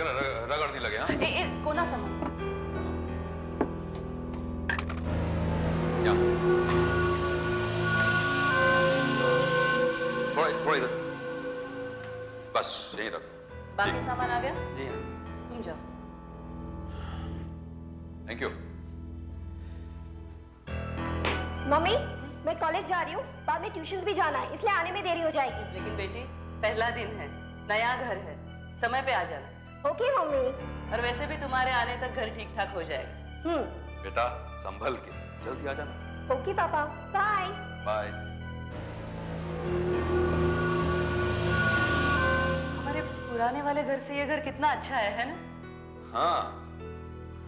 रगड़ने लगे। हाँ कोना समझ थोड़ा इधर, बस यही रख। बाकी सामान आ गया? जी हाँ। तुम जाओ। Thank you. मम्मी, मैं कॉलेज जा रही हूँ, बाद में ट्यूशंस भी जाना है, इसलिए आने में देरी हो जाएगी। लेकिन बेटी, पहला दिन है, नया घर है, समय पे आ जाना। Okay mummy. और वैसे भी तुम्हारे आने तक घर ठीक ठाक हो जाएगा। बेटा संभल के, जल्दी आ जाना। ओके पापा, बाय। बाय। हमारे पुराने वाले घर से ये घर कितना अच्छा है ना? हाँ,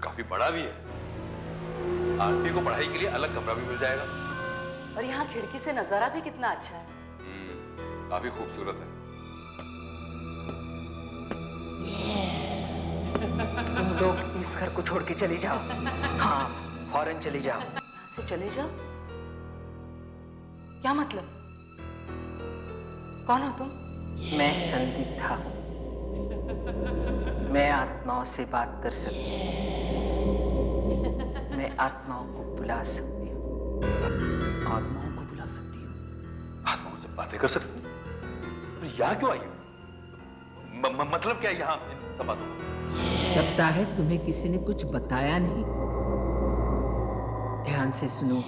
काफी बड़ा भी है। आंटी को पढ़ाई के लिए अलग कमरा भी मिल जाएगा। और यहाँ खिड़की से नजारा भी कितना अच्छा है। काफी खूबसूरत है। तुम लोग इस घर को छोड़ के चले जाओ। हाँ, फौरन चले जाओ। यहाँ से चले जाओ? क्या मतलब? कौन हो तुम? मैं संदिग्धा हूँ। मैं आत्माओं से बात कर सकती हूँ। मैं आत्माओं को बुला सकती हूँ। आत्माओं को बुला सकती हूँ? आत्माओं से बातें कर सकती हूँ? यहाँ क्यों आई हो? मतलब क्या है यहाँ सब बातों का? लगता है तुम्हें किसी ने कुछ बताया नहीं। ध्यान से सुनो,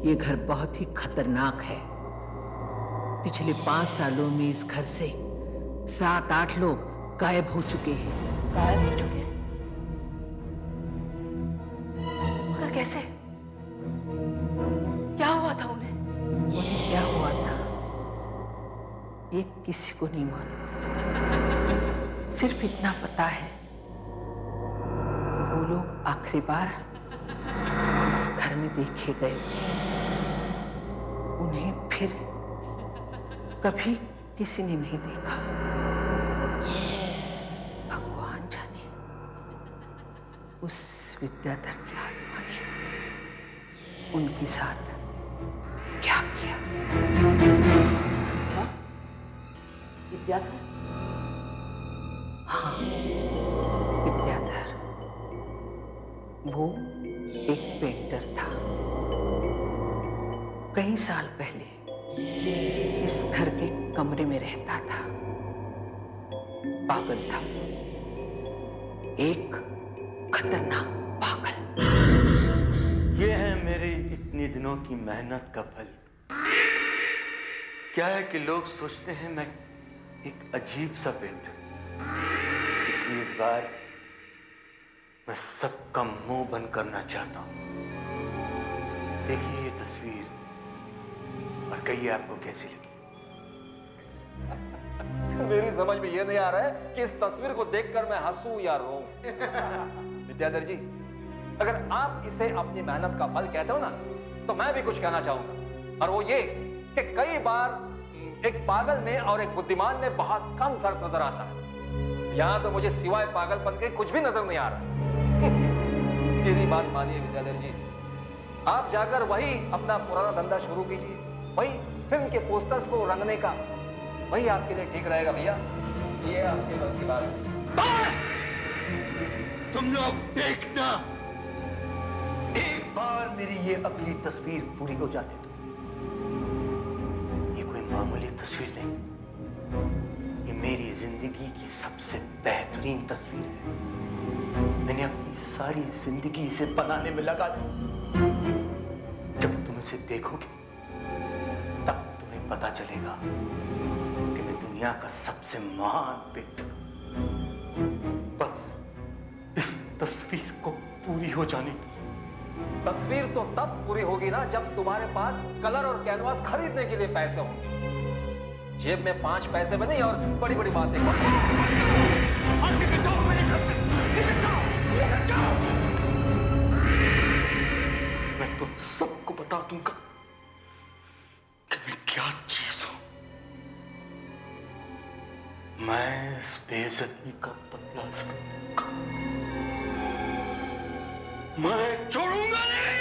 ये घर बहुत ही खतरनाक है। पिछले 5 सालों में इस घर से 7-8 लोग गायब हो चुके हैं। गायब हो चुके हैं? मगर कैसे? क्या हुआ था उन्हें? उन्हें क्या हुआ था ये किसी को नहीं मालूम। सिर्फ इतना पता है, वो लोग आखिरी बार इस घर में देखे गए। उन्हें फिर कभी किसी ने नहीं देखा। भगवान जाने उस विद्याधर की आत्मा ने उनके साथ क्या किया। विद्याधर? हाँ, विद्याधर। वो एक पेंटर था। कई साल पहले इस घर के कमरे में रहता था। पागल था, एक खतरनाक पागल। ये है मेरे इतने दिनों की मेहनत का फल। क्या है कि लोग सोचते हैं मैं एक अजीब सा पेंटर, इसलिए इस बार मैं सबका मुंह बंद करना चाहता हूं। देखिए ये तस्वीर और कहिए आपको कैसी लगी। मेरी समझ में ये नहीं आ रहा है कि इस तस्वीर को देखकर मैं हंसूं या रोऊं। विद्याधर जी, अगर आप इसे अपनी मेहनत का फल कहते हो ना, तो मैं भी कुछ कहना चाहूंगा, और वो ये कि कई बार एक पागल में और एक बुद्धिमान में बहुत कम फर्क नजर आता है। यहां तो मुझे सिवाय पागलपन के कुछ भी नजर नहीं आ रहा। मेरी बात मानिए विद्याधर जी, आप जाकर वही अपना पुराना धंधा शुरू कीजिए, वही फिल्म के पोस्टर्स को रंगने का, वही आपके लिए ठीक रहेगा भैया। ये आपके बस की बात है। बस तुम लोग देखना, एक बार मेरी ये अगली तस्वीर पूरी हो जाने दो। ये कोई मामूली तस्वीर नहीं, ये मेरी जिंदगी की सबसे बेहतरीन तस्वीर है। मैंने अपनी सारी जिंदगी इसे बनाने में लगा दी। जब तुम इसे देखोगे तब तुम्हें पता चलेगा कि मैं दुनिया का सबसे महान पेंटर हूं। बस इस तस्वीर को पूरी हो जाने दो। तस्वीर तो तब पूरी होगी ना जब तुम्हारे पास कलर और कैनवास खरीदने के लिए पैसे होंगे। जेब में 5 पैसे में नहीं और बड़ी बड़ी बातें। मैं तुम सबको बता दूंगा कि मैं क्या चीज हूं। मैं इस बेइज्जती का बदला सकूंगा। मैं छोड़ूंगा नहीं।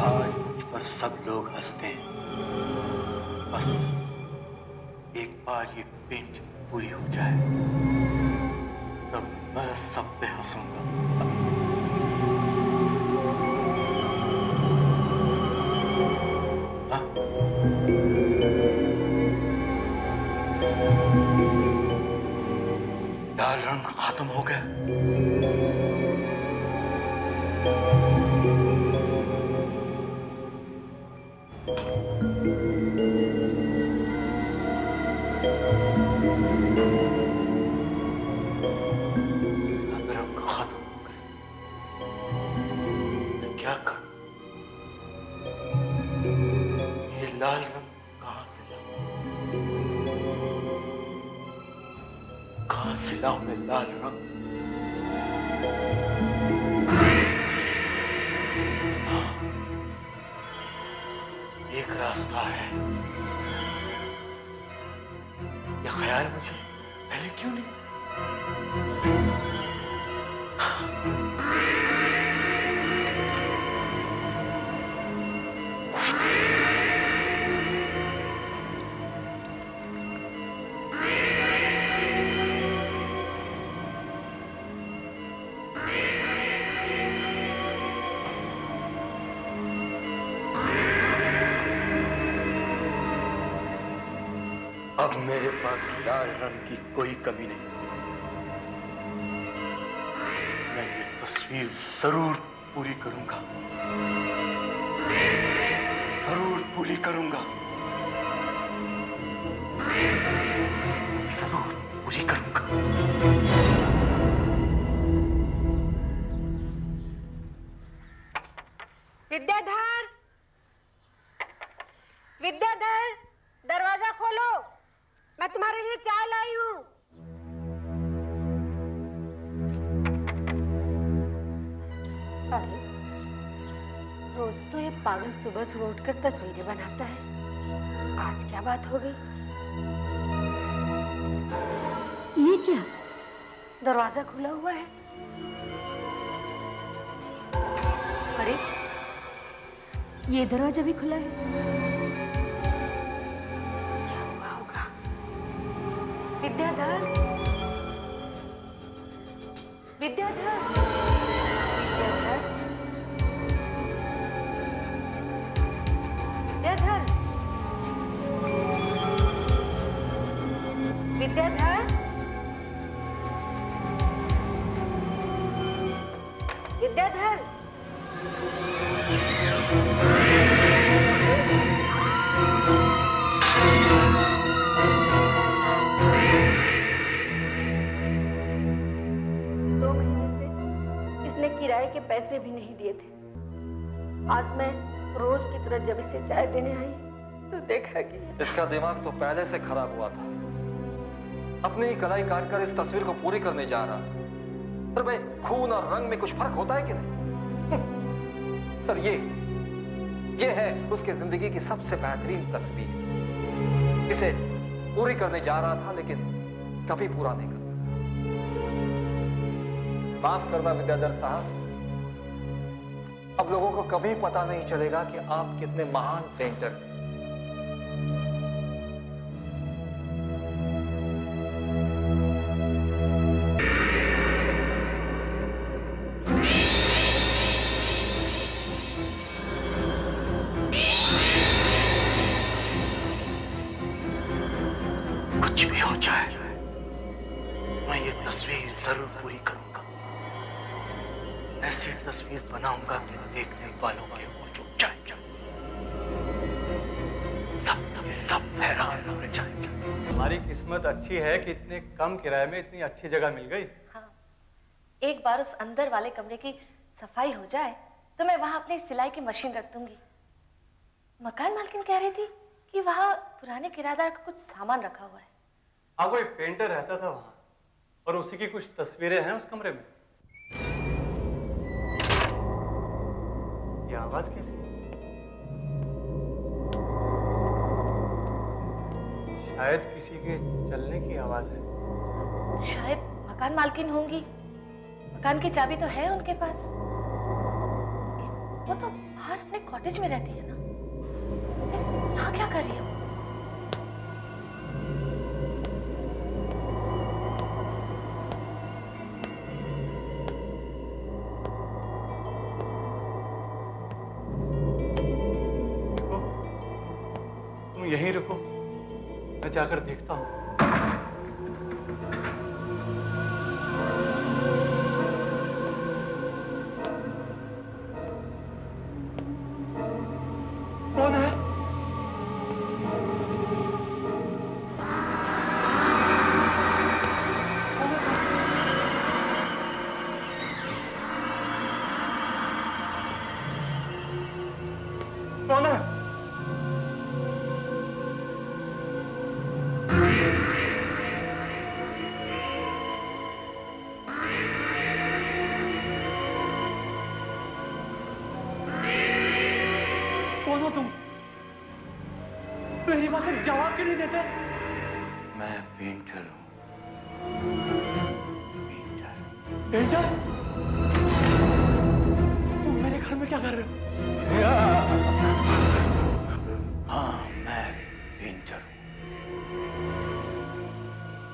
आज मुझ पर और सब लोग हंसते हैं। बस एक बार ये पेंटिंग पूरी हो जाए तब मैं सब पे हंसूंगा। लाल रंग खत्म हो गया। रंग खत्म हो गया। मैं क्या करूं? ये लाल रंग कहां से लाऊं? कहां से लाऊं मैं लाल रंग? हाँ, एक रास्ता है। यह ख्याल मुझे पहले क्यों नहीं? अब मेरे पास लाल रंग की कोई कमी नहीं। मैं ये तस्वीर जरूर पूरी करूंगा, जरूर पूरी करूंगा, जरूर पूरी करूंगा। विद्याधर, विद्याधर, दरवाजा खोलो, मैं तुम्हारे लिए चाय लाई हूँ। अरे, रोज तो ये पागल सुबह सुबह उठकर तस्वीरें बनाता है। आज क्या बात हो गई? ये क्या? दरवाजा खुला हुआ है। अरे, ये दरवाजा भी खुला है। विद्याधर, विद्याधर, विद्याधर, विद्याधर, विद्याधर, विद्याधर। किराए के पैसे भी नहीं दिए थे। आज मैं रोज की तरह जब इसे चाय देने आई तो देखा कि इसका दिमाग तो पहले से खराब हुआ था। अपनी ही कलाई काट कर इस तस्वीर को पूरी करने जा रहा था। पर भाई, खून और रंग में कुछ फर्क होता है कि नहीं? पर ये है उसके जिंदगी की सबसे बेहतरीन तस्वीर। इसे पूरी करने जा रहा था लेकिन कभी पूरा नहीं कर सका। माफ करना विद्याधर साहब, अब लोगों को कभी पता नहीं चलेगा कि आप कितने महान पेंटर हैं। कुछ भी हो जाए, मैं ये तस्वीर जरूर पूरी करूंगा। ऐसी तस्वीर बनाऊंगा कि देखने वालों के होश उड़ जाएंगे, सब हैरान हो जाएंगे। हमारी किस्मत अच्छी है कि इतने कम किराए में इतनी अच्छी जगह मिल गई। हाँ, एक बार उस अंदर वाले कमरे की सफाई हो जाए तो मैं वहां अपनी सिलाई की मशीन रख दूंगी। मकान मालकिन कह रही थी कि वहां पुराने किराएदार का कुछ सामान रखा हुआ है। हाँ, वो एक पेंटर रहता था वहां और उसी की कुछ तस्वीरें हैं उस कमरे में। ये आवाज कैसी? शायद किसी के चलने की आवाज है। शायद मकान मालकिन होंगी। मकान की चाबी तो है उनके पास। वो तो बाहर अपने कॉटेज में रहती है ना। वहां क्या कर रही हो? तुम यहीं रुको, मैं जाकर देखता हूँ। कौन है? कौन है? कौन हो तुम? मेरी बात का जवाब क्यों नहीं देते? मैं पेंटर हूँ। पेंटर। पेंटर? तुम मेरे घर में क्या कर रहे हो? हाँ, मैं पेंटर हूँ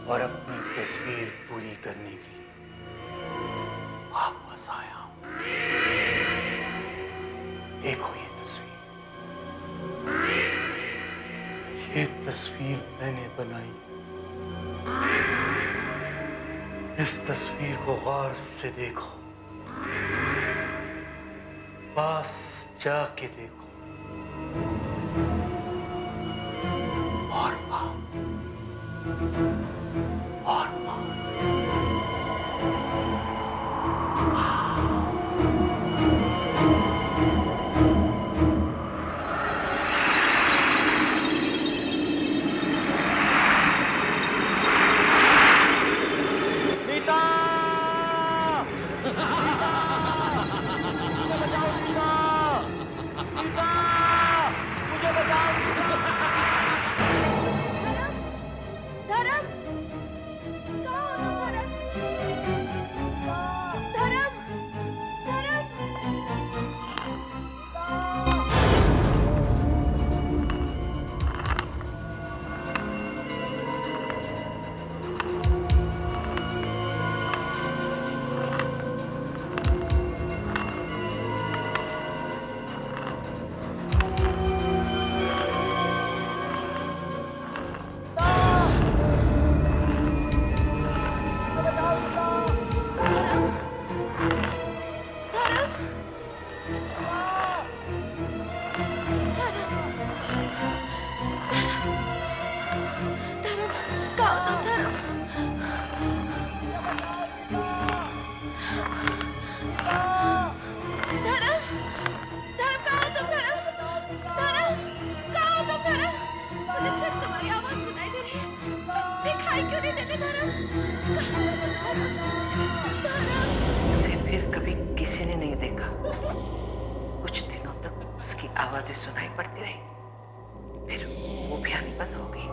और अपनी तस्वीर पूरी करने के लिए वापस आया हूँ। देखो ये तस्वीर। ये तस्वीर मैंने बनाई। इस तस्वीर को गौर से देखो, पास जाके देखो और पास और पास। धर्म, कहाँ हो तुम धर्म? धर्म, धर्म। उसे फिर कभी किसी ने नहीं देखा। कुछ दिनों तक उसकी आवाजें सुनाई पड़ती रही, फिर वो भी आनी बंद हो गई।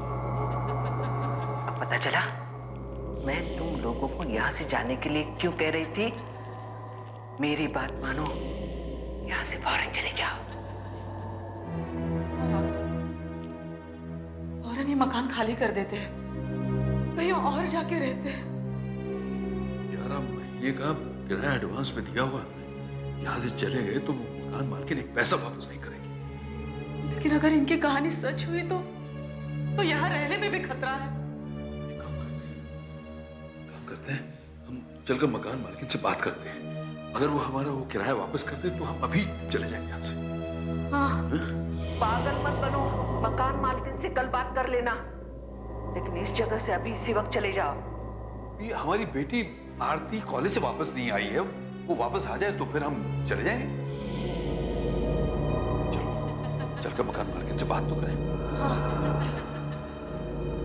अब पता चला मैं तुम लोगों को यहाँ से जाने के लिए क्यों कह रही थी। मेरी बात मानो, यहाँ से फौरन चले जाओ। फौरन ये मकान खाली कर देते हैं, कहीं और जाके रहते हैं। 11 महीने का किराया एडवांस में दिया हुआ। यहाँ से चले गए तो वो मकान मालकिन एक पैसा वापस नहीं करेगी। लेकिन अगर इनकी कहानी सच हुई तो यहाँ रहने में भी खतरा है। एक काम करते हैं, हम चलकर मकान मालकिन से बात करते हैं। अगर वो हमारा वो किराया वापस कर दे तो हम अभी चले जाएंगे यहाँ से। हाँ। पागल मत बनो, मकान मालकिन से कल बात कर लेना, लेकिन इस जगह से अभी इसी वक्त चले जाओ। ये हमारी बेटी आरती कॉलेज से वापस नहीं आई है, वो वापस आ जाए तो फिर हम चले जाएंगे। चलो चलकर मकान मालकिन से बात तो करें।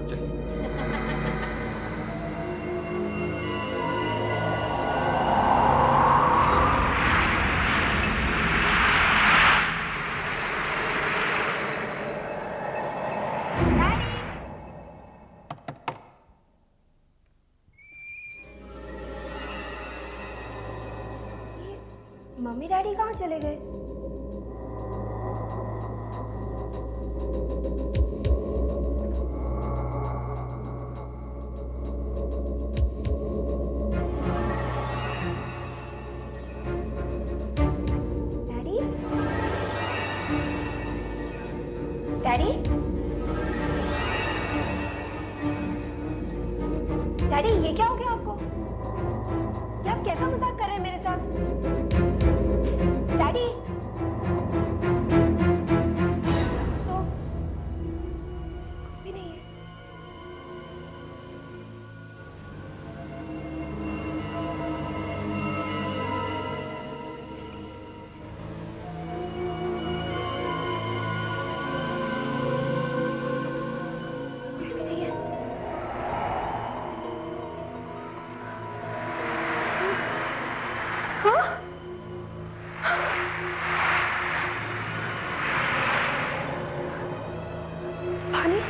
चलिए। मम्मी डैडी कहाँ चले गए? डैडी, डैडी ये क्या हो गया आपको? ये आप कैसा मजाक कर रहे हैं मेरे साथ? डैडी तो भी नहीं है। कोई भी नहीं है। हाँ? पानी?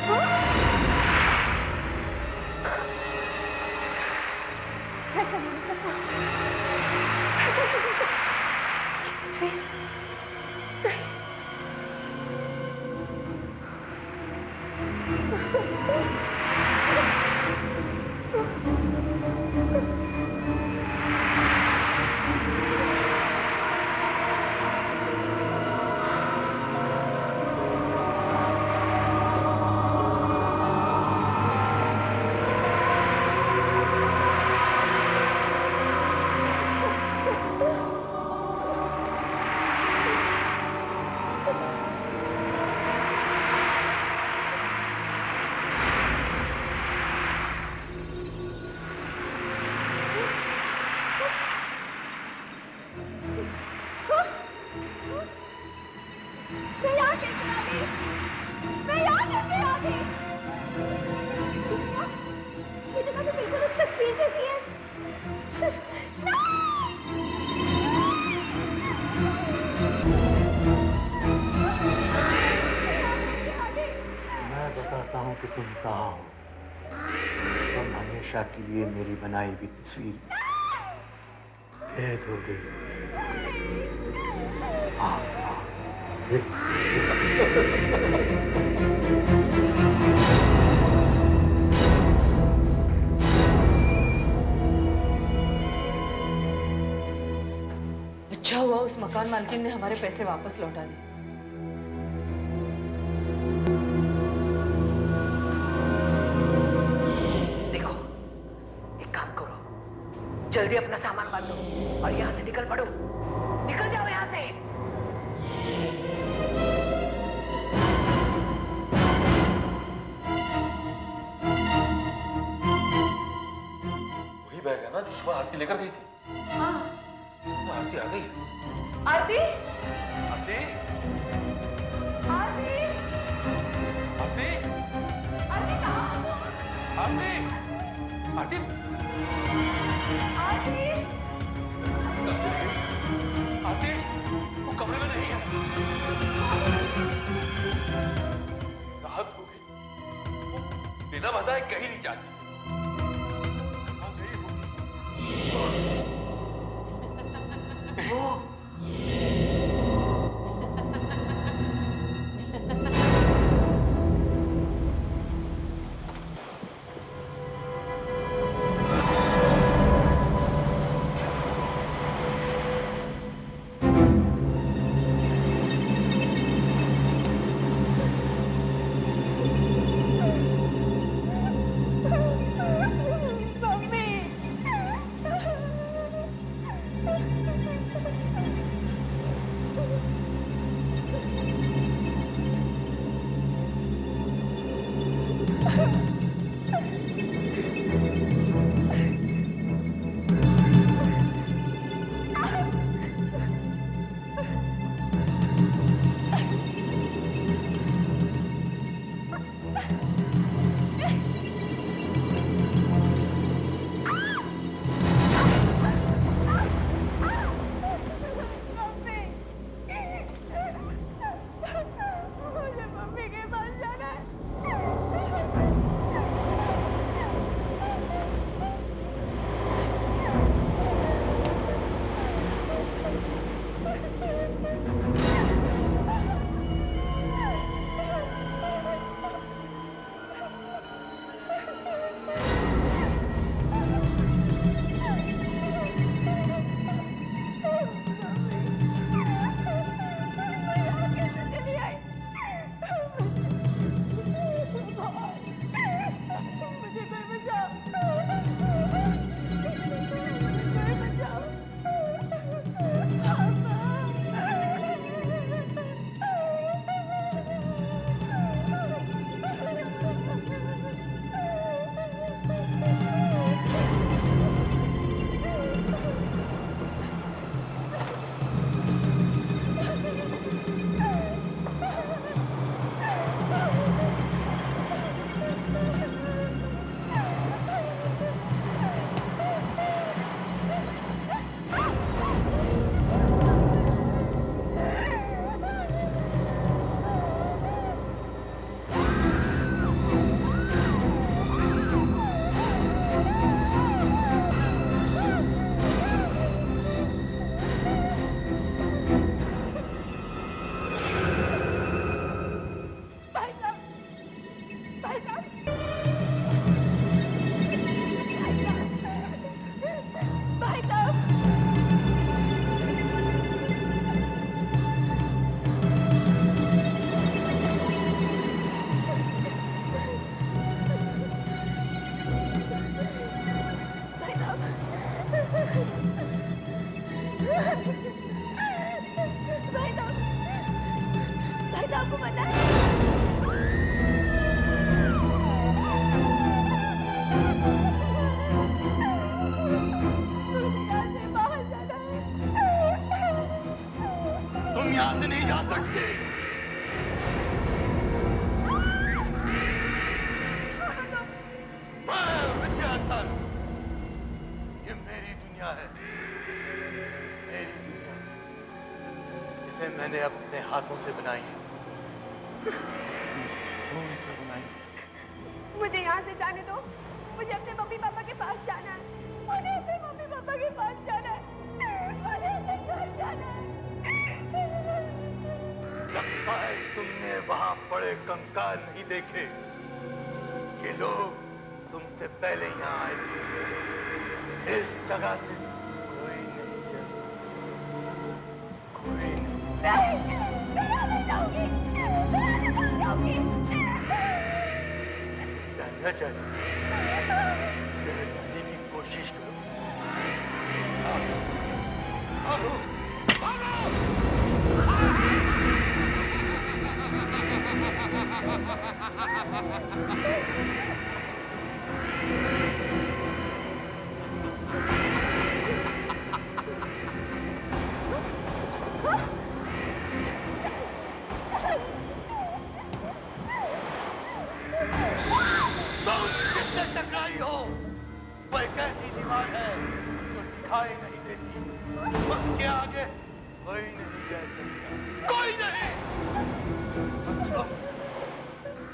हाँ? ऐसा नहीं हो सकता। ऐसा नहीं हो सकता। ये तस्वीर नहीं। मैं यहाँ कैसे आ गई? मैं यहाँ कैसे आ गई? ये जगह तो बिल्कुल उस तस्वीर जैसी है। मैं बताता हूँ कि तुम कहाँ हो। तुम हमेशा के लिए मेरी बनाई हुई तस्वीर कैद हो गई। हाँ, अच्छा हुआ उस मकान मालकिन ने हमारे पैसे वापस लौटा दिए। देखो, एक काम करो, जल्दी अपना सामान बांधो और यहाँ से निकल पड़ो। निकल जाओ यहाँ से। वही बैग है ना जो सुबह आरती लेकर गई थी? हाँ। आरती आ गई। आरती? आरती? आरती? आरती? आरती कहाँ हो तुम? आरती? आरती? आरती? आरती? वो कमरे में नहीं है। राहत हो गई। वो बिना बताए कहीं नहीं जाती। कहाँ गई वो? भाई साहब को पता है? तुम यहाँ से नहीं जा सकते। विद्याधर, ये मेरी दुनिया है, मेरी दुनिया, इसे मैंने अपने हाथों से बनाई है, खून से बनाई। मुझे यहाँ से जाने दो। मुझे अपने मम्मी पापा के पास जाना है। मुझे अपने मम्मी पापा के पास जाना है। मुझे अपने घर जाना है। लगता है तुमने वहां पड़े कंकाल नहीं देखे। ये लोग तुमसे पहले यहाँ आए थे। इस जगह से कोई नहीं जा सकता, कोई नहीं। नहीं जाऊंगी। नहीं जाऊंगी। जाना चाहिए, चले जाने की कोशिश करो। भागो, किससे टकराई हो? वह एक ऐसी दीवार है जो दिखाई नहीं देती। उसके आगे कोई नहीं जा सकता, कोई नहीं। तुम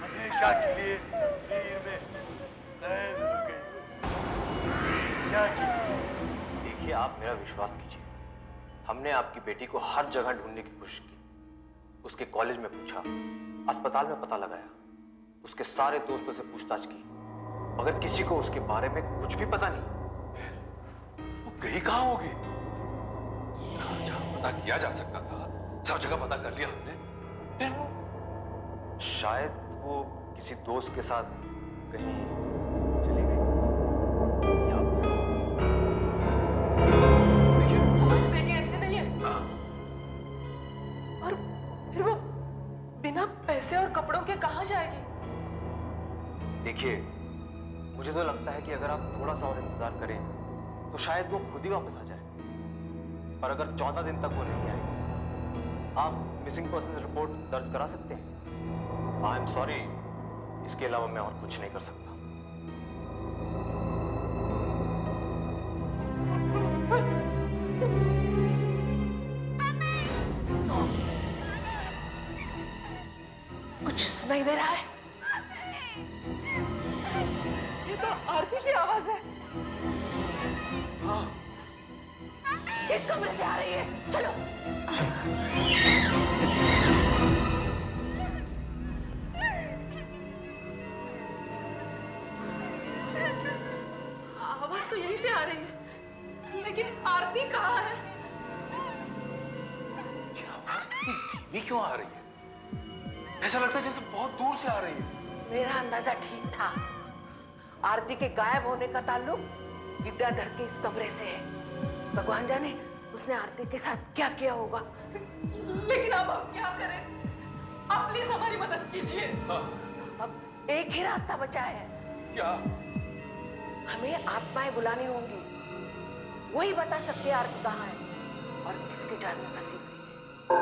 हमेशा के लिए इस तस्वीर में कैद हो गई। हमेशा के लिए। देखिए, आप मेरा विश्वास कीजिए। हमने आपकी बेटी को हर जगह ढूंढने की कोशिश की। उसके कॉलेज में पूछा, अस्पताल में पता लगाया, उसके सारे दोस्तों से पूछताछ की, मगर किसी को उसके बारे में कुछ भी पता नहीं। वो गई कहाँ होगी? जहाँ पता किया जा सकता था सब जगह पता कर लिया हमने, फिर वो शायद वो किसी दोस्त के साथ कहीं चली गई या हमारी बेटी ऐसे नहीं है। और फिर वो बिना पैसे और कपड़ों के कहाँ जाएगी? देखिए, मुझे तो लगता है कि अगर आप थोड़ा सा और इंतजार करें तो शायद वो खुद ही वापस आ जाए। पर अगर 14 दिन तक वो नहीं आए, आप मिसिंग पर्सन रिपोर्ट दर्ज करा सकते हैं। आई एम सॉरी, इसके अलावा मैं और कुछ नहीं कर सकता। कुछ सुनाई दे रहा है? ये तो आरती की आवाज है। इस कमरे से आ रही है, चलो। आवाज तो यहीं से आ रही है, लेकिन आरती कहाँ है? ये आवाज इतनी धीमी क्यों आ रही है? ऐसा लगता है जैसे बहुत दूर से आ रही है। मेरा अंदाजा ठीक था। आरती के गायब होने का ताल्लुक विद्याधर के इस कमरे से है। भगवान जाने उसने आरती के साथ क्या किया होगा। लेकिन अब हम क्या करें? आप प्लीज हमारी मदद कीजिए। अब एक ही रास्ता बचा है। क्या? हमें आत्माएं बुलानी होंगी। वही बता सकते हैं आरती कहाँ है और किसके जान में फंसी हुई है।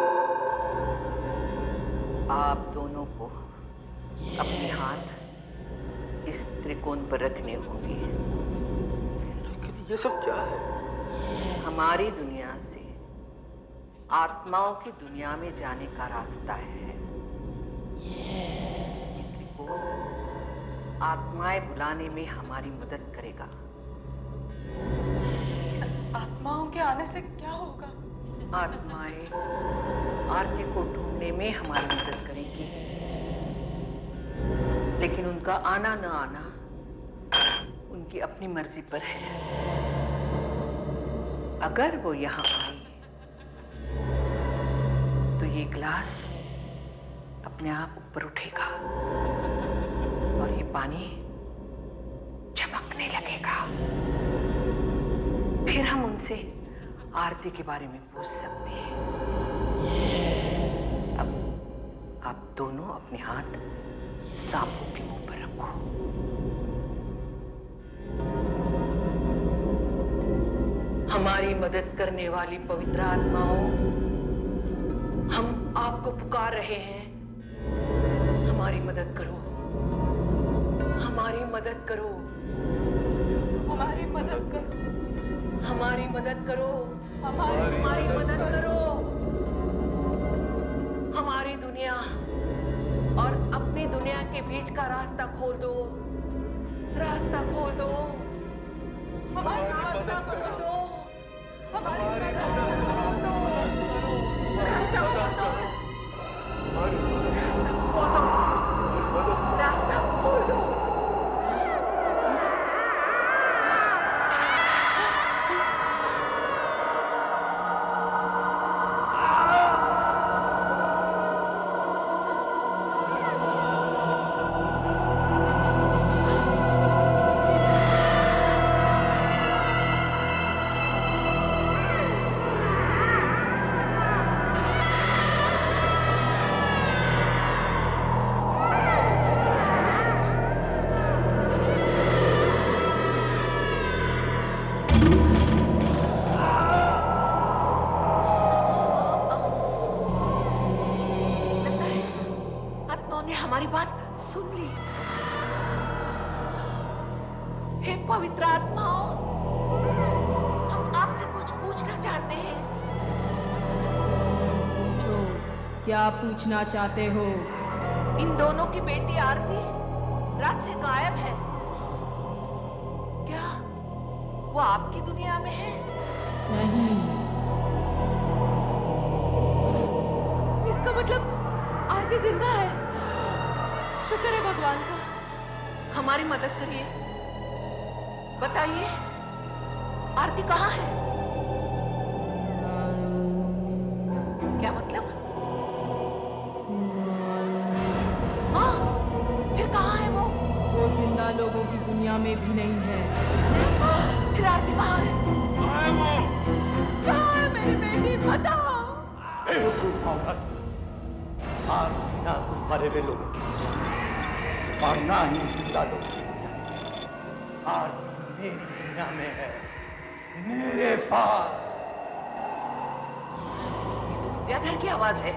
आप दोनों को अपने हाथ इस त्रिकोण पर रखने होंगे। लेकिन ये सब क्या है? हमारी दुनिया से आत्माओं की दुनिया में जाने का रास्ता है। ये त्रिकोण आत्माएं बुलाने में हमारी मदद करेगा। आत्माओं के आने से क्या होगा? आत्माएं आरती को ढूंढने में हमारी मदद करेंगी, लेकिन उनका आना न आना उनकी अपनी मर्जी पर है। अगर वो यहाँ आई तो ये ग्लास अपने आप ऊपर उठेगा और ये पानी चमकने लगेगा। फिर हम उनसे आरती के बारे में पूछ सकती है। अब आप दोनों अपने हाथ सांपों के ऊपर रखो। हमारी मदद करने वाली पवित्र आत्माओं, हम आपको पुकार रहे हैं। हमारी मदद करो, हमारी मदद करो, हमारी मदद करो, हमारी मदद करो, हमारी मदद करो। हमारी दुनिया और अपनी दुनिया के बीच का रास्ता खोल दो, रास्ता खोल दो, हमारी मदद खोल दो, हमारी मदद खोल दो, रास्ता खोल दो, रास्ता खोल दो। हमारी बात सुन ली। हे पवित्र आत्माओं, हम आपसे कुछ पूछना चाहते हैं। पूछो, क्या पूछना चाहते हो? इन दोनों की बेटी आरती रात से गायब है। क्या वो आपकी दुनिया में है? नहीं। इसका मतलब आरती जिंदा है। शुक्र है भगवान का। हमारी मदद करिए, बताइए आरती कहाँ है? क्या मतलब? हाँ, फिर कहाँ है वो? वो जिंदा लोगों की दुनिया में भी नहीं है। फिर आरती कहाँ है? कहाँ है वो? कहाँ है मेरी बेटी? बताओ। बेवकूफ औरत, आरती ना कोई मरे हुए लोगों की और ना ही जिंदा लोग की। आज मेरी दुनिया में है, मेरे पास। ये तो विद्याधर की आवाज है।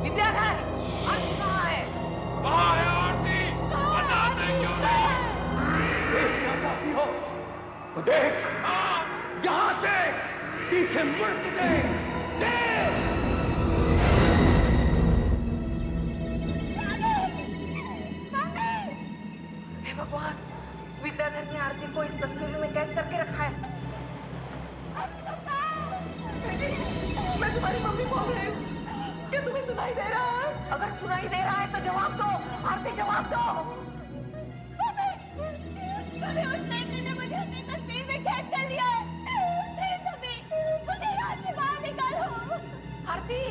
विद्याधर, आरती कहाँ है? कहाँ है आरती? बताते क्यों नहीं? देखना चाहती हो तो देख, यहाँ से पीछे मुड़ के देख। भगवान, विद्याधर ने आरती को इस तस्वीर में कैद करके रखा है। मैं तुम्हारी मम्मी बोल रही हूँ। क्या तुम्हें सुनाई दे रहा है? अगर सुनाई दे रहा है तो जवाब दो। आरती जवाब दो। मुझे उस लड़की ने मुझे अपनी तस्वीर में कैद कर लिया है। प्लीज मम्मी, मुझे यहाँ से बाहर निकालो। आरती,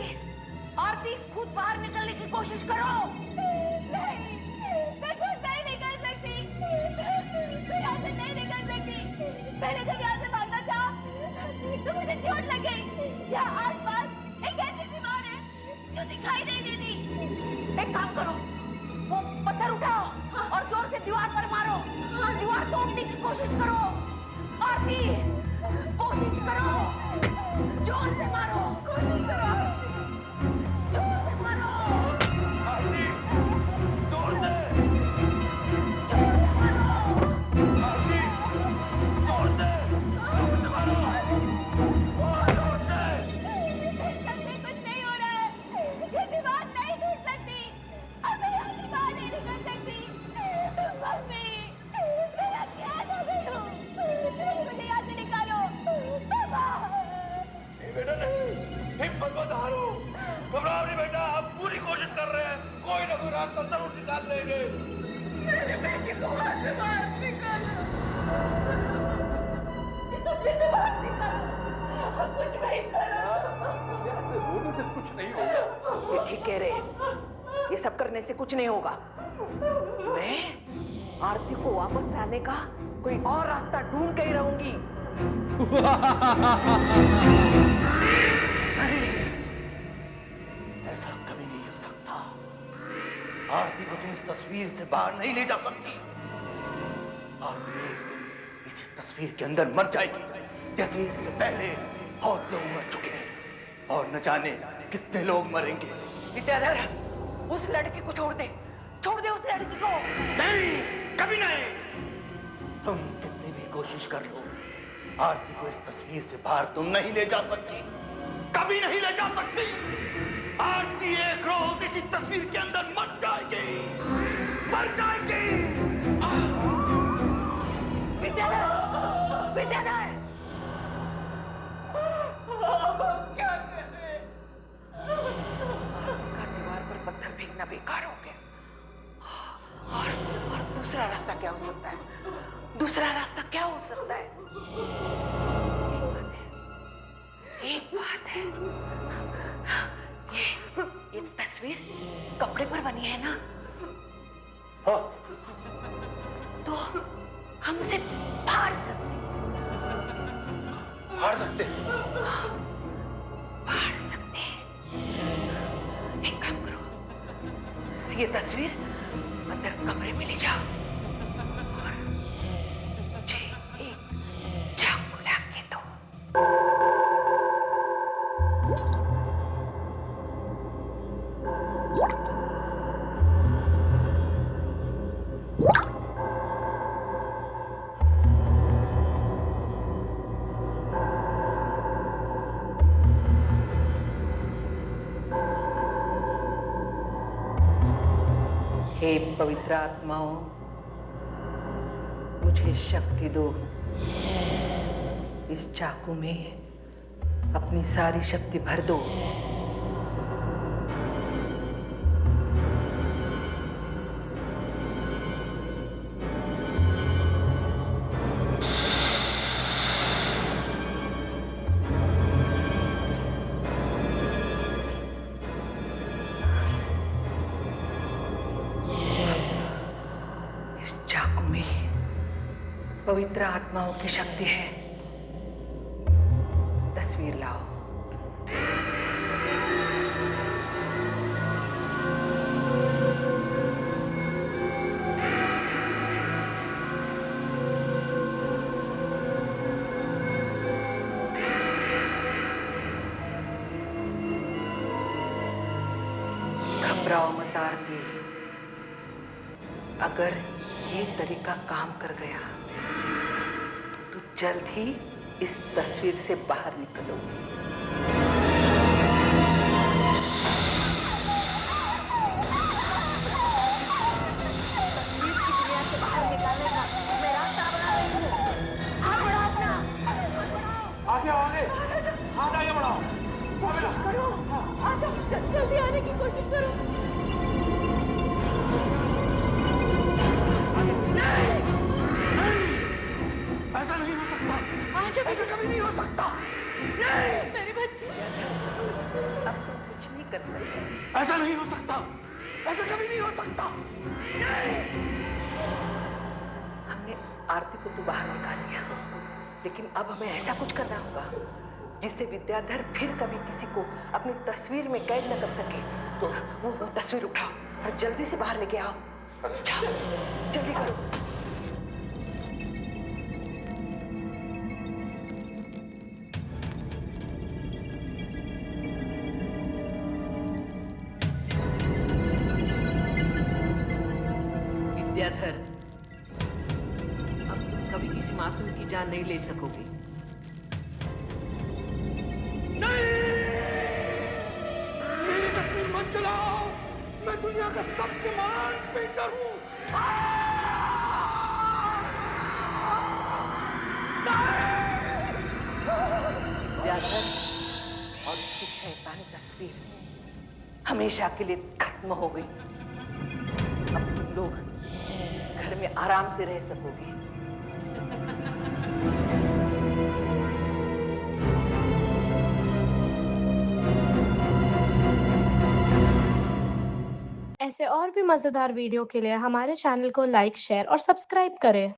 आरती खुद बाहर निकलने की कोशिश करो। नहीं, मैं खुद नहीं निकल सकती। मैं यहाँ से नहीं निकल सकती। पहले जब यहाँ से भागना चाहा तो मुझे चोट लग गई। यहाँ आसपास एक ऐसी दीवार है जो दिखाई नहीं देती। एक काम करो, वो पत्थर उठाओ और जोर से दीवार पर मारो। दीवार तोड़ने की कोशिश करो। आरती, कोशिश करो, जोर से मारो। कोशिश करो, जोर से मारो। आरती, जोर दे। जोर से मारो। आरती, जोर दे। जोर से मारो। जोर दे। इससे कुछ नहीं हो रहा है। ये दीवार नहीं टूट सकती। अब मैं यहाँ से बाहर नहीं निकल सकती। मम्मी, मैं यहाँ कैद हो गई हूँ। मुझे यहाँ से निकालो। पापा। नहीं बेटा नहीं, हिम्मत मत हारो। घबराओ नहीं बेटा, हम पूरी कोशिश कर रहे हैं। कोई ना कोई रास्ता जरूर निकाल लेंगे। मेरे बेटे को हाथ से बाहर निकालो। इस तस्वीर से बाहर निकालो। कुछ नहीं करो। ऐसे रोने से कुछ नहीं होगा। ये ठीक कह रहे हैं। ये सब करने से कुछ नहीं होगा। मैं आरती को वापस लाने का कोई और रास्ता ढूंढ के ही रहूंगी। ऐसा कभी नहीं हो सकता। आरती को तुम इस तस्वीर से बाहर नहीं ले जा सकती। आरती एक दिन इसी तस्वीर के अंदर मर जाएगी, जैसे इससे पहले बहुत लोग मर चुके हैं और न जाने कितने लोग मरेंगे। विद्याधर, उस लड़की को छोड़ दे उस लड़की को। नहीं, कभी नहीं। तुम कितनी भी कोशिश कर लो, आरती को इस तस्वीर से बाहर तुम नहीं ले जा सकती, कभी नहीं ले जा सकती। आरती एक रोज इसी तस्वीर के अंदर मर जाएगी। विद्याधर, विद्याधर, क्या करें? आरती का दीवार पर पत्थर फेंकना बेकार हो गया। और दूसरा रास्ता क्या हो सकता है? दूसरा रास्ता क्या हो सकता है? एक बात है, ये तस्वीर कपड़े पर बनी है ना? हाँ। तो हम उसे फाड़ सकते एक काम करो, ये तस्वीर अंदर कमरे में ले जाओ और मुझे एक चाकू लाके दो। हे पवित्र आत्माओं, मुझे शक्ति दो। इस चाकू में अपनी सारी शक्ति भर दो। पवित्र आत्माओं की शक्ति है। तस्वीर लाओ। घबराओ मत आरती, अगर ये तरीका काम कर गया तो जल्द ही इस तस्वीर से बाहर निकलोगी। तस्वीर की दुनिया से बाहर निकालने का मैं रास्ता बना रही हूँ। आगे बढ़ाओ अपना, आगे बढ़ाओ। कोशिश करो, आ जाओ, जल्दी आने की कोशिश करो। ऐसा नहीं हो सकता, ऐसा कभी नहीं हो सकता। नहीं, मेरे बच्चे, अब तुम कुछ नहीं कर सकते। ऐसा नहीं हो सकता, ऐसा कभी नहीं हो सकता। हमने आरती को तो बाहर निकाल लिया, लेकिन अब हमें ऐसा कुछ करना होगा जिससे विद्याधर फिर कभी किसी को अपनी तस्वीर में कैद न कर सके। तो वो तस्वीर उठाओ और जल्दी से बाहर लेके आओ। जाओ, जल्दी करो। विद्याधर, अब तुम कभी किसी मासूम की जान नहीं ले सकोगे। मेरी तस्वीर मत जलाओ, मैं दुनिया का सबसे महान पेंटर हूँ। विद्याधर और उसकी शैतानी तस्वीर हमेशा के लिए खत्म हो गई। अब तुम लोग घर में आराम से रह सकोगे। ऐसे और भी मज़ेदार वीडियो के लिए हमारे चैनल को लाइक, शेयर और सब्सक्राइब करें।